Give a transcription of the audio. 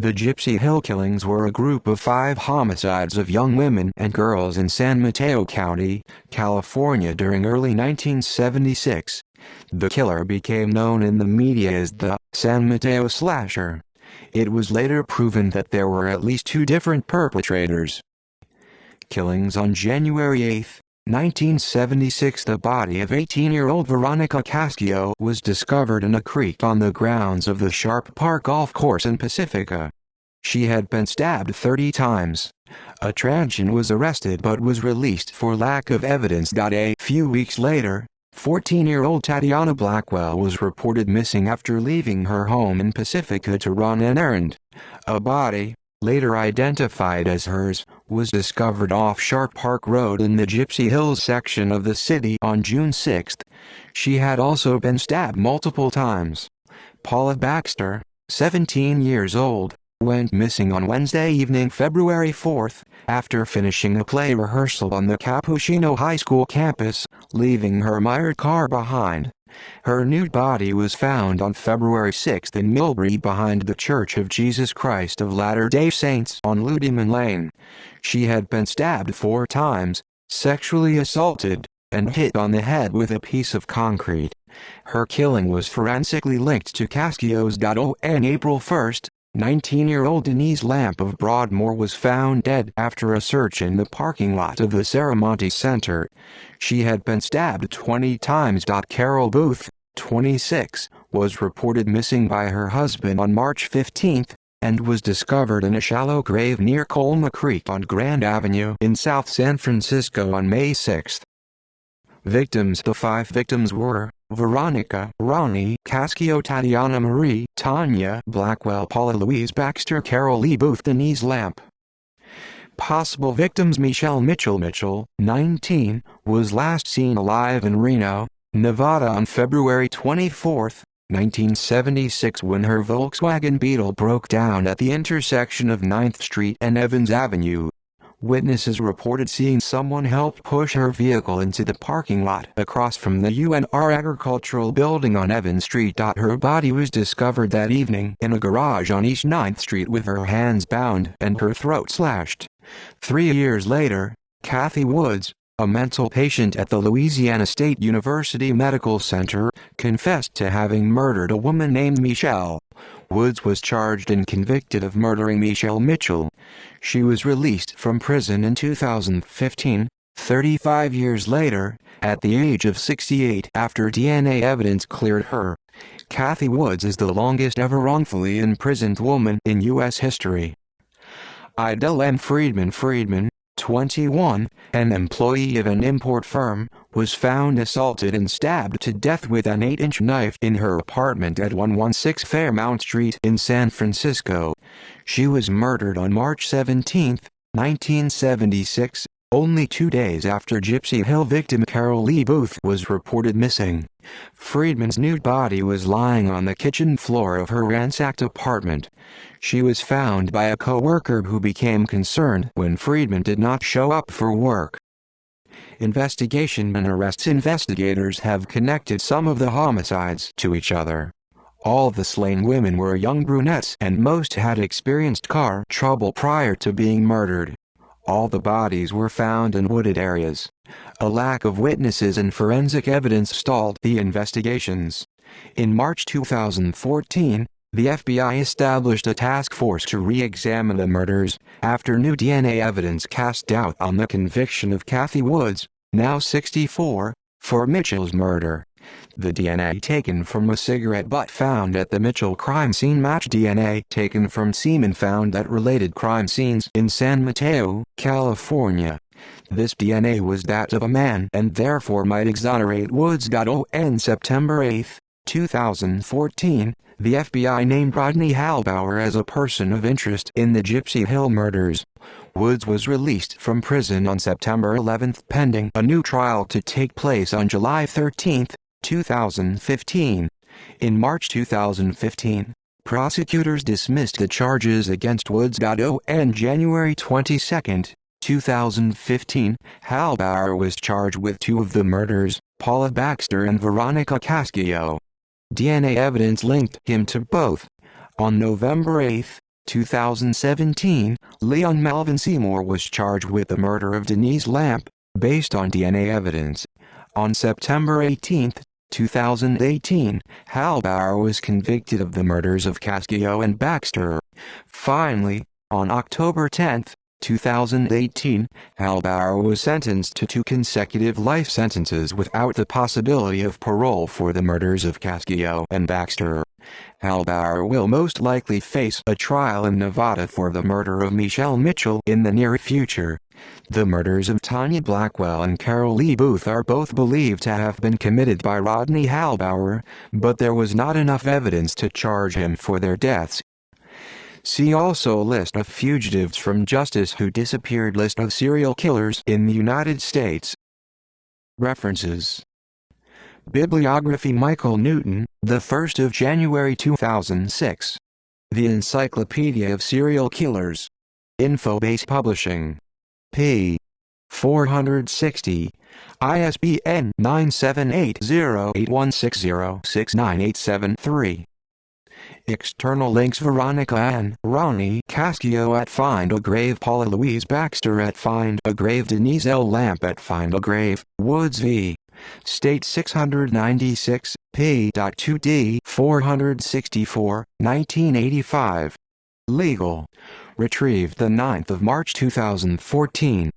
The Gypsy Hill killings were a group of 5 homicides of young women and girls in San Mateo County, California during early 1976. The killer became known in the media as the San Mateo Slasher. It was later proven that there were at least 2 different perpetrators. Killings on January 8, 1976. The body of 18-year-old Veronica Cascio was discovered in a creek on the grounds of the Sharp Park Golf Course in Pacifica. She had been stabbed 30 times. A tragedian was arrested but was released for lack of evidence. A few weeks later, 14-year-old Tatiana Blackwell was reported missing after leaving her home in Pacifica to run an errand. A body, later identified as hers, was discovered off Sharp Park Road in the Gypsy Hills section of the city on June 6. She had also been stabbed multiple times. Paula Baxter, 17 years old, went missing on Wednesday evening, February 4, after finishing a play rehearsal on the Capuchino High School campus, leaving her mired car behind. Her nude body was found on February 6 in Millbury behind the Church of Jesus Christ of Latter-day Saints on Ludeman Lane. She had been stabbed 4 times, sexually assaulted, and hit on the head with a piece of concrete. Her killing was forensically linked to Cascio's. On April 1, 19-year-old Denise Lamp of Broadmoor was found dead after a search in the parking lot of the Saramonte Center. She had been stabbed 20 times. Carol Booth, 26, was reported missing by her husband on March 15, and was discovered in a shallow grave near Colma Creek on Grand Avenue in South San Francisco on May 6. Victims. The 5 victims were Veronica, Ronnie Cascio, Tatiana Marie, Tanya Blackwell, Paula Louise Baxter, Carol Lee Booth, Denise Lamp. Possible victims. Michelle Mitchell, 19, was last seen alive in Reno, Nevada on February 24, 1976 when her Volkswagen Beetle broke down at the intersection of 9th Street and Evans Avenue. Witnesses reported seeing someone help push her vehicle into the parking lot across from the UNR Agricultural Building on Evans Street. Her body was discovered that evening in a garage on East 9th Street with her hands bound and her throat slashed. 3 years later, Kathy Woods, a mental patient at the Louisiana State University Medical Center, confessed to having murdered a woman named Michelle. Woods was charged and convicted of murdering Michelle Mitchell. She was released from prison in 2015, 35 years later, at the age of 68 after DNA evidence cleared her. Kathy Woods is the longest ever wrongfully imprisoned woman in U.S. history. Idell M. Friedman, 21, an employee of an import firm, was found assaulted and stabbed to death with an 8-inch knife in her apartment at 116 Fairmount Street in San Francisco. She was murdered on March 17, 1976, only 2 days after Gypsy Hill victim Carol Lee Booth was reported missing. Friedman's nude body was lying on the kitchen floor of her ransacked apartment. She was found by a co-worker who became concerned when Friedman did not show up for work. Investigation and arrests. Investigators have connected some of the homicides to each other. All the slain women were young brunettes and most had experienced car trouble prior to being murdered. All the bodies were found in wooded areas. A lack of witnesses and forensic evidence stalled the investigations. In March 2014, the FBI established a task force to re-examine the murders, after new DNA evidence cast doubt on the conviction of Kathy Woods, now 64, for Mitchell's murder. The DNA taken from a cigarette butt found at the Mitchell crime scene matched DNA taken from semen found at related crime scenes in San Mateo, California. This DNA was that of a man and therefore might exonerate Woods. On September 8, 2014, the FBI named Rodney Halbauer as a person of interest in the Gypsy Hill murders. Woods was released from prison on September 11 pending a new trial to take place on July 13, 2015. In March 2015, prosecutors dismissed the charges against Woods. On January 22, 2015, Halbauer was charged with 2 of the murders, Paula Baxter and Veronica Cascio. DNA evidence linked him to both. On November 8, 2017, Leon Melvin Seymour was charged with the murder of Denise Lamp, based on DNA evidence. On September 18, 2018, Halbauer was convicted of the murders of Cascio and Baxter. Finally, on October 10, 2018, Halbauer was sentenced to 2 consecutive life sentences without the possibility of parole for the murders of Cascio and Baxter. Halbauer will most likely face a trial in Nevada for the murder of Michelle Mitchell in the near future. The murders of Tanya Blackwell and Carol Lee Booth are both believed to have been committed by Rodney Halbauer, but there was not enough evidence to charge him for their deaths. See also List of fugitives from justice who disappeared. List of serial killers in the United States. References. Bibliography. Michael Newton, the 1st of January 2006. The Encyclopedia of Serial Killers. Infobase Publishing. p. 460. ISBN 978-0816069873. External links. Veronica Ann, Ronnie Cascio at Find a Grave, Paula Louise Baxter at Find a Grave, Denise L. Lamp at Find a Grave, Woods v. State 696, p.2d 464, 1985. Legal. Retrieved 9 March 2014.